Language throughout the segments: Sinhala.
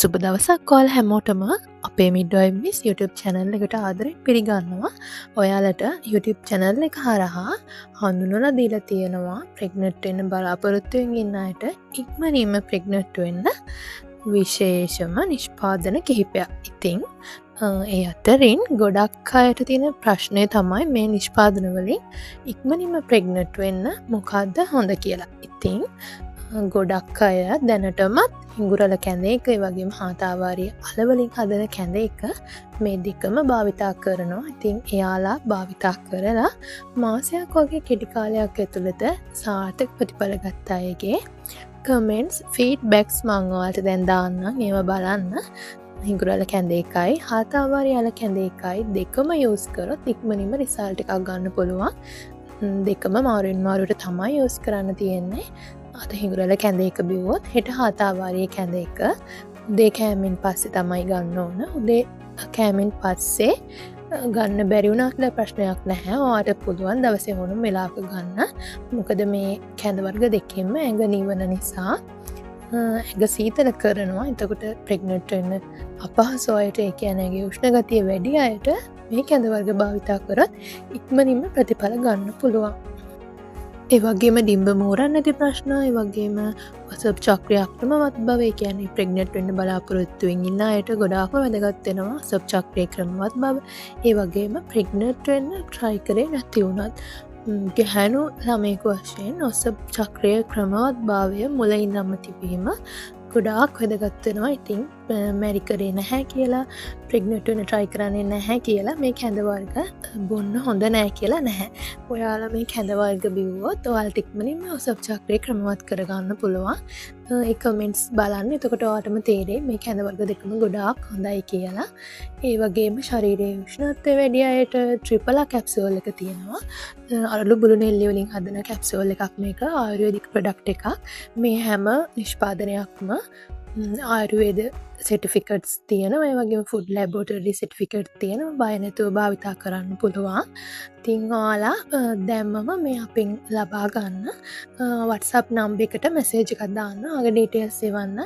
සුබ දවසක් ඔයාලා හැමෝටම අපේ මිඩ්වයිෆ් YouTube channel එකට ආදරෙන් පිළිගන්නවා. ඔයාලට YouTube channel එක හරහා හඳුන්වලා දීලා තියෙනවා pregnant වෙන්න බලාපොරොත්තුෙන් ඉන්න අයට ඉක්මනින්ම pregnant වෙන්න විශේෂම නිෂ්පාදන කිහිපයක්. ඉතින් ඒ අතරින් ගොඩක් අයට තියෙන ප්‍රශ්නය තමයි මේ නිෂ්පාදන වලින් ඉක්මනින්ම pregnant වෙන්න මොකද්ද හොඳ කියලා. ඉතින් ගොඩක් අය දැනටමත් හිඟුරල කැඳේ එක වගේම හාතාවාරිය අලවලින් හදන කැඳේ එක මේ දෙකම භාවිතා කරනවා. ඉතින් එයාලා භාවිතා කරලා මාසයක් වගේ කෙටි කාලයක් ඇතුළත සාර්ථක ප්‍රතිඵල ගත්ත අයගේ කමෙන්ට්ස් ෆීඩ්බැක්ස් මම ඔයාලට දැන් දාන්නම්. ඒවා බලන්න. හිඟුරල කැඳේ එකයි හාතාවාරිය අල කැඳේ එකයි දෙකම යූස් කරොත් ඉක්මනින්ම රිසල්ට් එකක් ගන්න පුළුවන්. දෙකම මාරුවෙන් මාරුවට තමයි යූස් කරන්න තියෙන්නේ. අද හිඟුරල කැඳේ එක බිව්වොත් හෙට හාතාවාරිය කැඳේ එක උදේ කෑමෙන් පස්සේ තමයි ගන්න ඕන. උදේ කෑමෙන් පස්සේ ගන්න බැරි වුණාට ප්‍රශ්නයක් නැහැ. ඔයාලට පුළුවන් දවසේ වුණු වෙලාවක ගන්න. මොකද මේ කැඳ වර්ග දෙකෙන්ම ඇඟ නිවන නිසා ඇඟ සීතල කරනවා. එතකොට ප්‍රෙග්නන්ට් වෙන්න අපහසු අයට, ඒ කියන්නේ ඇඟේ උෂ්ණ ගතිය වැඩි අයට මේ කැඳ වර්ග භාවිතා කරොත් ඉක්මනින්ම ප්‍රතිඵල ගන්න පුළුවන්. ඒ වගේම ඩිම්බ මෝරන්න නැති ප්‍රශ්න, ඒ වගේම වසප් චක්‍රයක් ක්‍රමවත් බව, ඒ කියන්නේ ප්‍රෙග්නන්ට් වෙන්න බලාපොරොත්තු වෙන ඉන්න අයට ගොඩාක්ම වැදගත් වෙනවා වසප් චක්‍රයේ ක්‍රමවත් බව. ඒ වගේම ප්‍රෙග්නන්ට් වෙන්න try කරේ නැති වුණත් ගැහැණු ළමයෙකු වශයෙන් වසප් චක්‍රයේ ක්‍රමවත් භාවය මුල ඉඳන්ම තිබීම ගොඩාක් වැදගත් වෙනවා. ඉතින් මැරි කරේ නැහැ කියලා, ප්‍රෙග්නන්ට් වෙන්න try කරන්නේ නැහැ කියලා මේ කැඳ වර්ග බොන්න හොඳ නැහැ කියලා නැහැ. ඔයාලා මේ කැඳ වර්ග බිව්වොත් ඔයාලට ඉක්මනින්ම වසප් චක්‍රය ක්‍රමවත් කරගන්න පුළුවන්. ඒ කමෙන්ට්ස් බලන්න. එතකොට ඔයාලටම තේරෙයි මේ කැඳ වර්ග දෙකම ගොඩාක් හොඳයි කියලා. ඒ වගේම ශරීරයේ උෂ්ණත්වය වැඩි අයට ට්‍රිපලා කැප්සූල් එක තියෙනවා. අරලු බුළු නෙල්ලි වලින් හදන කැප්සූල් එකක් මේක. ආයුර්වේදික ප්‍රොඩක්ට් එකක්. මේ හැම නිෂ්පාදනයක්ම ආයුර්වේද සර්ටිෆිකට්ස් තියෙනවා. ඒ වගේම ෆුඩ් ලැබොරටරි සර්ටිෆිකට් තියෙනවා. බය නැතුව භාවිතා කරන්න පුළුවන්. ඉතින් ඔයාලා දැම්මම මේ අපෙන් ලබා ගන්න WhatsApp නම්බර් එකට මැසේජ් එකක් දාන්න. ඔයාගේ ඩීටේල්ස් එවන්න.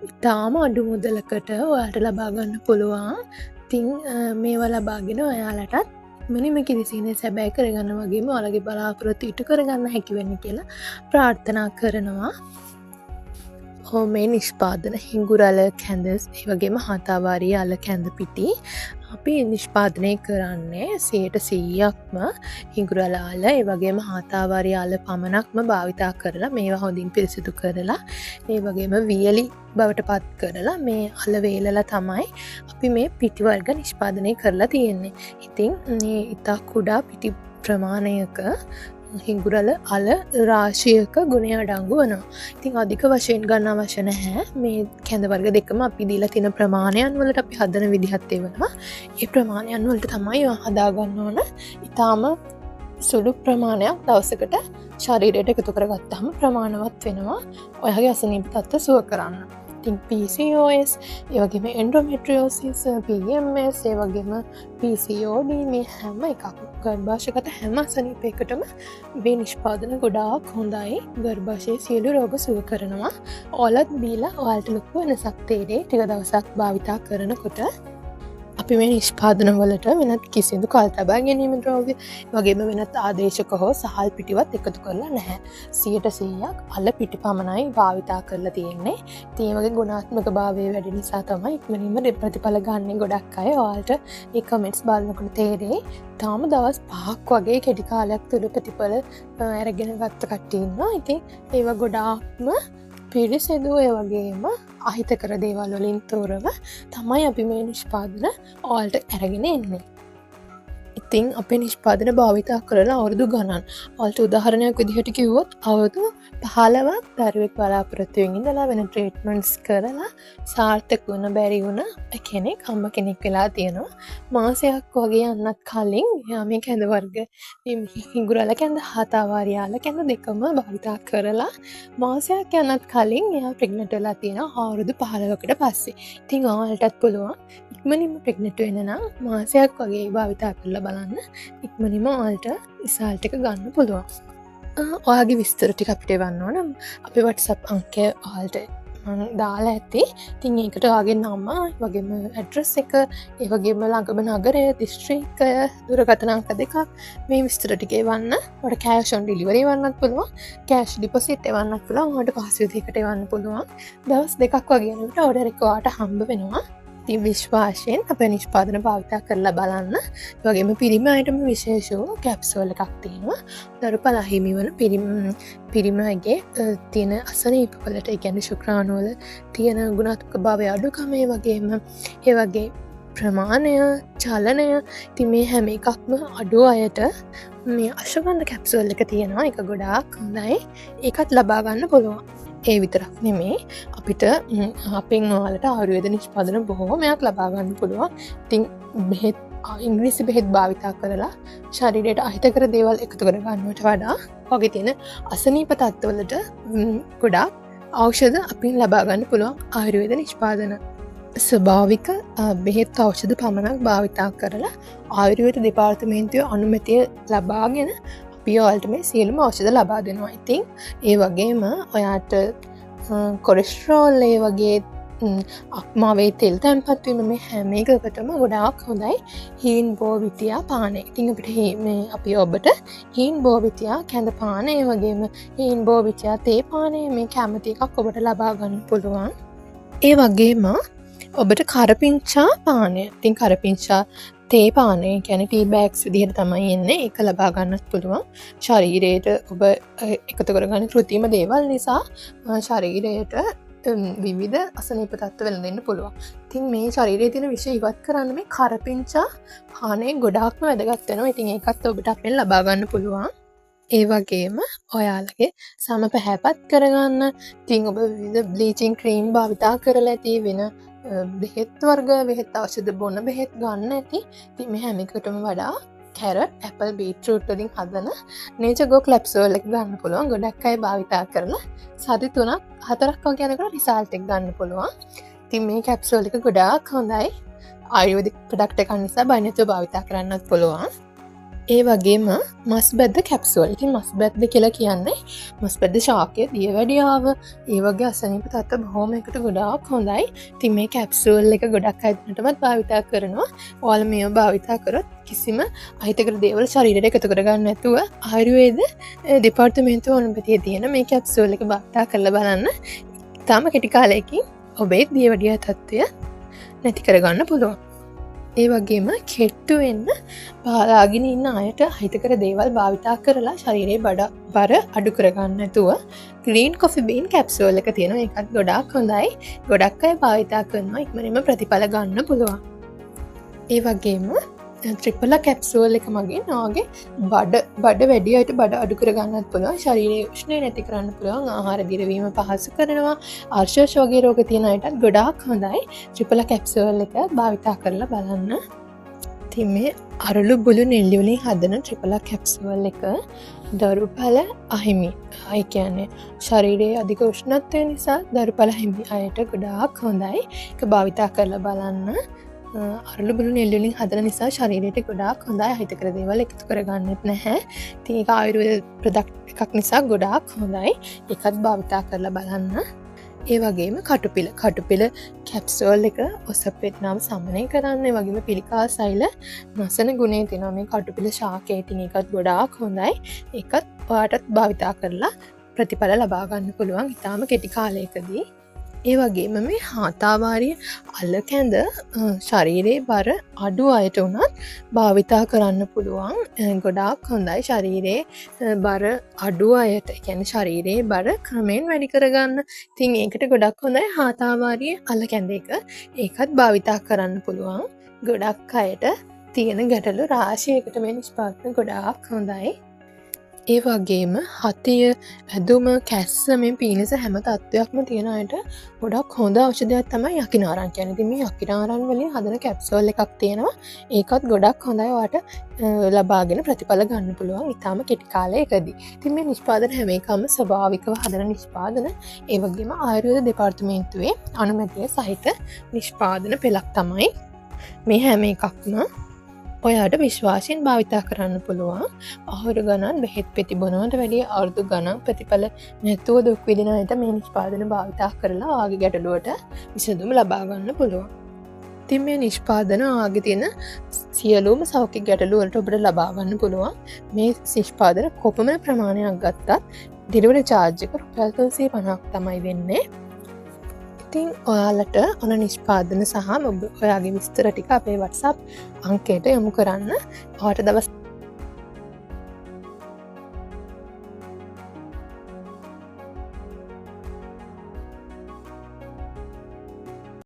ඉතාලම අඩු මුදලකට ඔයාලට ලබා ගන්න පුළුවන්. ඉතින් මේවා ලබාගෙන ඔයාලටත් ඉක්මනින්ම කිරිසීනේ සැබෑ කරගන්න වගේම ඔයාලගේ බලාපොරොත්තු ඉටු කරගන්න හැකි වෙන්න කියලා ප්‍රාර්ථනා කරනවා. මේ නිෂ්පාදන හිඟුරල කැඳ, ඒ වගේම හාතාවාරිය අල කැඳ පිටි අපි නිෂ්පාදනය කරන්නේ 100%ක්ම හිඟුරල අල, ඒ වගේම හාතාවාරිය අල පමණක්ම භාවිතා කරලා මේවා හොඳින් පිරිසිදු කරලා, ඒ වගේම වියලි බවට පත් කරලා මේ අල වේලලා තමයි අපි මේ පිටි වර්ග නිෂ්පාදනය කරලා තියෙන්නේ. ඉතින් මේ ඉතා කුඩා පිටි ප්‍රමාණයක හිඟුරල අල රාශියක ගුණය අඩංගු වෙනවා. ඉතින් අධික වශයෙන් ගන්න අවශ්‍ය නැහැ. මේ කැඳ වර්ග දෙකම අපි දීලා තියෙන ප්‍රමාණයන් වලට අපි හදන විදිහත් ඒවනවා. ඒ ප්‍රමාණයන් වලට තමයි හදා ගන්න ඕන. ඊටාම සුළු ප්‍රමාණයක් දවසකට ශරීරයට එකතු කරගත්තාම ප්‍රමාණවත් වෙනවා ඔයාගේ අසනීප තත්ත්වය සුව කරන්න. ඉතින් PCOS, ඒ වගේම endometriosis, PMS, ඒ වගේම PCOD මේ හැම එකක්ම ගර්භාෂයගත හැම අසනීපයකටම මේ නිෂ්පාදන ගොඩාක් හොඳයි. ගර්භාෂයේ සියලු රෝග සුව කරනවා. ඔයාලත් බීලා ඔයාලට ලොකු වෙනසක් තේරෙයි ටික දවසක් භාවිතා කරනකොට. අපි මේ නිෂ්පාදන වලට වෙනත් කිසිදු කල් තබා ගැනීම ද්‍රව්‍ය වගේම වෙනත් ආදේශක හෝ සහල් පිටිවත් එකතු කරලා නැහැ. 100%ක් අල පිටි පමණයි භාවිතා කරලා තියෙන්නේ. ඉතින් මේ වගේ ගුණාත්මක භාවය වැඩි නිසා තමයි ඉක්මනින්ම ප්‍රතිඵල ගන්න ගොඩක් අය. ඔයාලට මේ කමෙන්ට්ස් බලනකොට තේරෙයි තාම දවස් 5ක් වගේ කෙටි කාලයක් තුළ ප්‍රතිඵල අරගෙන ගත්ත කට්ටිය ඉන්නවා. ඉතින් ඒවා ගොඩාක්ම පිරිසිදු, ඒ වගේම අහිතකර දේවල් වලින් තොරව තමයි අපි මේ නිෂ්පාදන ඔයාලට අරගෙන එන්නේ. ඉතින් අපේ නිෂ්පාදන භාවිතා කරලා අවුරුදු ගණන්, ඔයාලට උදාහරණයක් විදිහට කිව්වොත් අවුරුදු 15ක් දරුවෙක් බලාපොරොත්තු වෙමින් ඉඳලා වෙන ට්‍රීට්මන්ට්ස් කරලා සාර්ථක වුණ බැරි වුණ කෙනෙක් අම්ම කෙනෙක් වෙලා තියෙනවා. මාසයක් වගේ යන්නත් කලින් එයා මේ කැඳ වර්ග හිඟුරල කැඳ, හාතාවාරිය අල කැඳ දෙකම භාවිතා කරලා මාසයක් යන්නත් කලින් එයා ප්‍රෙග්නන්ට් වෙලා තියෙනවා අවුරුදු 15කට පස්සේ. ඉතින් ඔයාලටත් පුළුවන් ඉක්මනින්ම ප්‍රෙග්නන්ට් වෙන්න නම් මාසයක් වගේ භාවිතා කරලා බලන්න. ඉක්මනින්ම ඔයාලට රිසල්ට් එක ගන්න පුළුවන්. ඔයාගේ විස්තර ටික අපිට එවන්න ඕන. අපේ WhatsApp අංකය ඔයාලට දාලා ඇති. ඉතින් ඒකට ඔයාගේ නම, වගේම ඇඩ්‍රස් එක, ඒ වගේම ළඟම නගරය, දිස්ත්‍රික්කය, දුරකථන අංක දෙකක් මේ විස්තර ටික එවන්න. ඔයාලට කෑෂ් ඔන් ඩෙලිවරි එවන්නත් පුළුවන්. කෑෂ් ඩිපොසිට් එවන්නත් පුළුවන්. ඔයාලට පහසු විදිහකට එවන්න පුළුවන්. දවස් දෙකක් වගේ යනකොට ඕඩර් එක ඔයාලට හම්බ වෙනවා. ඉතින් විශ්වාසයෙන් අපේ නිෂ්පාදන භාවිතා කරලා බලන්න. ඒ වගේම පිරිමි අයටම විශේෂ වූ කැප්සූල් එකක් තියෙනවා. දරුපල අහිමි වන පිරිමගේ තියෙන අසනීප වලට, ඒ කියන්නේ ශුක්‍රාණු වල තියෙන ගුණාත්මක භාවය අඩුකම, ඒ වගේ ප්‍රමාණය, චලනය, ඉතින් මේ හැම එකක්ම අඩු අයට මේ අශ්වගන්ධ කැප්සූල් එක තියෙනවා. ඒක ගොඩාක් හොඳයි. ඒකත් ලබා ගන්න පුළුවන්. ඒ විතරක් නෙමේ, අපිට අපෙන් ඔයාලට ආයුර්වේද නිෂ්පාදන බොහෝමයක් ලබා ගන්න පුළුවන්. ඉතින් බෙහෙත්, ඉංග්‍රීසි බෙහෙත් භාවිතා කරලා ශරීරයට අහිතකර දේවල් එකතු කර ගන්නවට වඩා වගේ තියෙන අසනීප තත්ත්වවලට ගොඩාක් ඖෂධ අපින් ලබා ගන්න පුළුවන් ආයුර්වේද නිෂ්පාදන. ස්වභාවික බෙහෙත් ඖෂධ පමණක් භාවිතා කරලා ආයුර්වේද දෙපාර්තමේන්තුවේ අනුමැතිය ලබාගෙන ඔයාලට මේ සියලුම ඖෂධ ලබා දෙනවා. ඉතින් ඒ වගේම ඔයාට කොලෙස්ටරෝල්, ඒ වගේ අක්මාවේ තෙල් තැන්පත් වීම, මේ හැම එකකටම ගොඩාක් හොඳයි හීන් බෝවිතියා පානය. ඉතින් අපි ඔබට හීන් බෝවිතියා කැඳ පානය, ඒ වගේම හීන් බෝවිතියා තේ පානය, මේ කැමති එකක් ඔබට ලබා ගන්න පුළුවන්. ඒ වගේම ඔබට කරපිංචා පානය, ඉතින් කරපිංචා තේ පානය කියන්නේ ටී බෑග්ස් විදිහට තමයි එන්නේ. ඒක ලබා ගන්නත් පුළුවන්. ශරීරයට ඔබ එකතු කරගන්න කෘත්‍රිම දේවල් නිසා ශරීරයට විවිධ අසනීප තත්ත්ව වෙලඳෙන්න පුළුවන්. ඉතින් මේ ශරීරයේ තියෙන විෂ ඉවත් කරන්න මේ කරපිංචා පානය ගොඩාක්ම වැදගත් වෙනවා. ඉතින් ඒකත් ඔබට අපෙන් ලබා ගන්න පුළුවන්. ඒ වගේම ඔයාලගේ සම පැහැපත් කරගන්න ඉතින් ඔබ විවිධ බ්ලීචින් ක්‍රීම් භාවිතා කරලා ඇති, වෙන බෙහෙත් වර්ග, බෙහෙත් ඖෂධ බොන බෙහෙත් ගන්න ඇති. ඉතින් මේ හැම එකටම වඩා කැරට්, ඇපල්, බීට්‍රූට් වලින් හදන නේචර් කැප්සූල් එක ගන්න පුළුවන්. ගොඩක් අය භාවිතා කරලා සති 3-4ක් වගේ යනකොට රිසල්ට් එක ගන්න පුළුවන්. ඉතින් මේ කැප්සූල් එක ගොඩාක් හොඳයි. ආයුර්වේදික් ප්‍රොඩක්ට් එකක් නිසා බය නැතුව භාවිතා කරන්නත් පුළුවන්. ඒ වගේම මස් බැද්ද කැප්සූල්. ඉතින් මස් බැද්ද කියලා කියන්නේ මස් බැද්ද ශාකය, දියවැඩියාව, ඒ වගේ අසනීප තත්ත්ව බොහොම එකට ගොඩාක් හොඳයි. ඉතින් මේ කැප්සූල් එක ගොඩක් අය දැනටමත් භාවිතා කරනවා. ඔයාලා මේව භාවිතා කරොත් කිසිම අහිතකර දේවල් ශරීරයට එකතු කරගන්න නැතුව ආයුර්වේද දෙපාර්තමේන්තුව අනුමැතිය තියෙන මේ කැප්සූල් එක භාවිතා කරලා බලන්න. තාම කෙටි කාලයකින් ඔබේ දියවැඩියා තත්ත්වය නැති කරගන්න පුළුවන්. ඒ වගේම කෙට්ටු වෙන්න බලාගෙන ඉන්න අයට අහිතකර දේවල් භාවිතා කරලා ශරීරයේ බර අඩු කරගන්න නැතුව ග්‍රීන් කොෆි බීන් කැප්සූල් එක තියෙනවා. ඒකත් ගොඩාක් හොඳයි. ගොඩක් අය භාවිතා කරනවා. ඉක්මනින්ම ප්‍රතිඵල ගන්න පුළුවන්. ඒ වගේම ත්‍රිපල කැප්සූල් එක මගින් ඔයාගේ බඩ වැඩි අයට බඩ අඩු කරගන්නත් පුළුවන්. ශරීරයේ උෂ්ණය නැති කරන්න පුළුවන්. ආහාර දිරවීම පහසු කරනවා. ආර්ශෝෂ වගේ රෝග තියෙන අයටත් ගොඩාක් හොඳයි ත්‍රිපල කැප්සූල් එක භාවිතා කරලා බලන්න. ඉතින් මේ අරලු බුළු නෙල්ලි වලින් හදන ත්‍රිපල කැප්සූල් එක දරුපල අහිමි, ඒ කියන්නේ ශරීරයේ අධික උෂ්ණත්වය නිසා දරුපල අහිමි අයට ගොඩාක් හොඳයි. ඒක භාවිතා කරලා බලන්න. අරලු බුළු නෙල්ලි වලින් හදන නිසා ශරීරයට ගොඩාක් හොඳයි. අහිතකර දේවල් එකතු කරගන්නෙත් නැහැ. ඉතින් ඒක ආයුර්වේද ප්‍රොඩක්ට් එකක් නිසා ගොඩාක් හොඳයි. ඒකත් භාවිතා කරලා බලන්න. ඒ වගේම කටුපිල කැප්සූල් එක ඔසප්පෙට්නාම සමනය කරන්න. ඒ වගේම පිළිකා සෛල නසන ගුණය තියෙනවා මේ කටුපිල ශාකයේ. ඉතින් ඒකත් ගොඩාක් හොඳයි. ඒකත් ඔයාටත් භාවිතා කරලා ප්‍රතිඵල ලබා ගන්න පුළුවන් ඉතාම කෙටි කාලයකදී. ඒ වගේම මේ හාතාවාරිය අල කැඳ ශරීරයේ බර අඩු අයට උනත් භාවිතා කරන්න පුළුවන්. ගොඩාක් හොඳයි ශරීරයේ බර අඩු අයට, කියන්නේ ශරීරයේ බර ක්‍රමයෙන් වැඩි කරගන්න. ඉතින් ඒකට ගොඩක් හොඳයි හාතාවාරිය අල කැඳ එක. ඒකත් භාවිතා කරන්න පුළුවන්. ගොඩක් අයට තියෙන ගැටලු රාශියකට මේ නිෂ්පාදන ගොඩාක් හොඳයි. ඒ වගේම හතිය, ඇදුම, කැස්ස, මේ පීනස හැම තත්ත්වයක්ම තියෙන අයට ගොඩක් හොඳ ඖෂධයක් තමයි යකිනාරං කියන්නේ. ඉතින් මේ යකිනාරං වලින් හදන කැප්සූල් එකක් තියෙනවා. ඒකත් ගොඩක් හොඳයි. ඔයාට ලබාගෙන ප්‍රතිඵල ගන්න පුළුවන් ඊටාම කෙටි කාලයකදී. ඉතින් මේ නිෂ්පාදන හැම එකම ස්වභාවිකව හදන නිෂ්පාදන. ඒ වගේම ආයුර්වේද දෙපාර්තමේන්තුවේ අනුමැතිය සහිත නිෂ්පාදන පෙළක් තමයි මේ හැම එකක්ම. ඔයාට විශ්වාසයෙන් භාවිතා කරන්න පුළුවන්. අවුරු ගණන් බෙහෙත් පෙති බොනවට වැඩිය අවුරුදු ගණන් ප්‍රතිඵල නැතුව දුක් විඳින අයට මේ නිෂ්පාදන භාවිතා කරලා ඔයාගේ ගැටලුවට විසඳුම ලබා ගන්න පුළුවන්. ඉතින් මේ නිෂ්පාදන ඔයාගේ තියෙන සියලුම සෞඛ්‍ය ගැටලු වලට ඔබට ලබා ගන්න පුළුවන්. මේ නිෂ්පාදන කොපමණ ප්‍රමාණයක් ගත්තත් ඩෙලිවරි චාර්ජ් එක රුපියල් 350ක් තමයි වෙන්නේ. ඉතින් ඔයාලට ඔන නිෂ්පාදන සහ ඔයාගේ විස්තර ටික අපේ WhatsApp අංකයට යොමු කරන්න. ඔයාට දවස්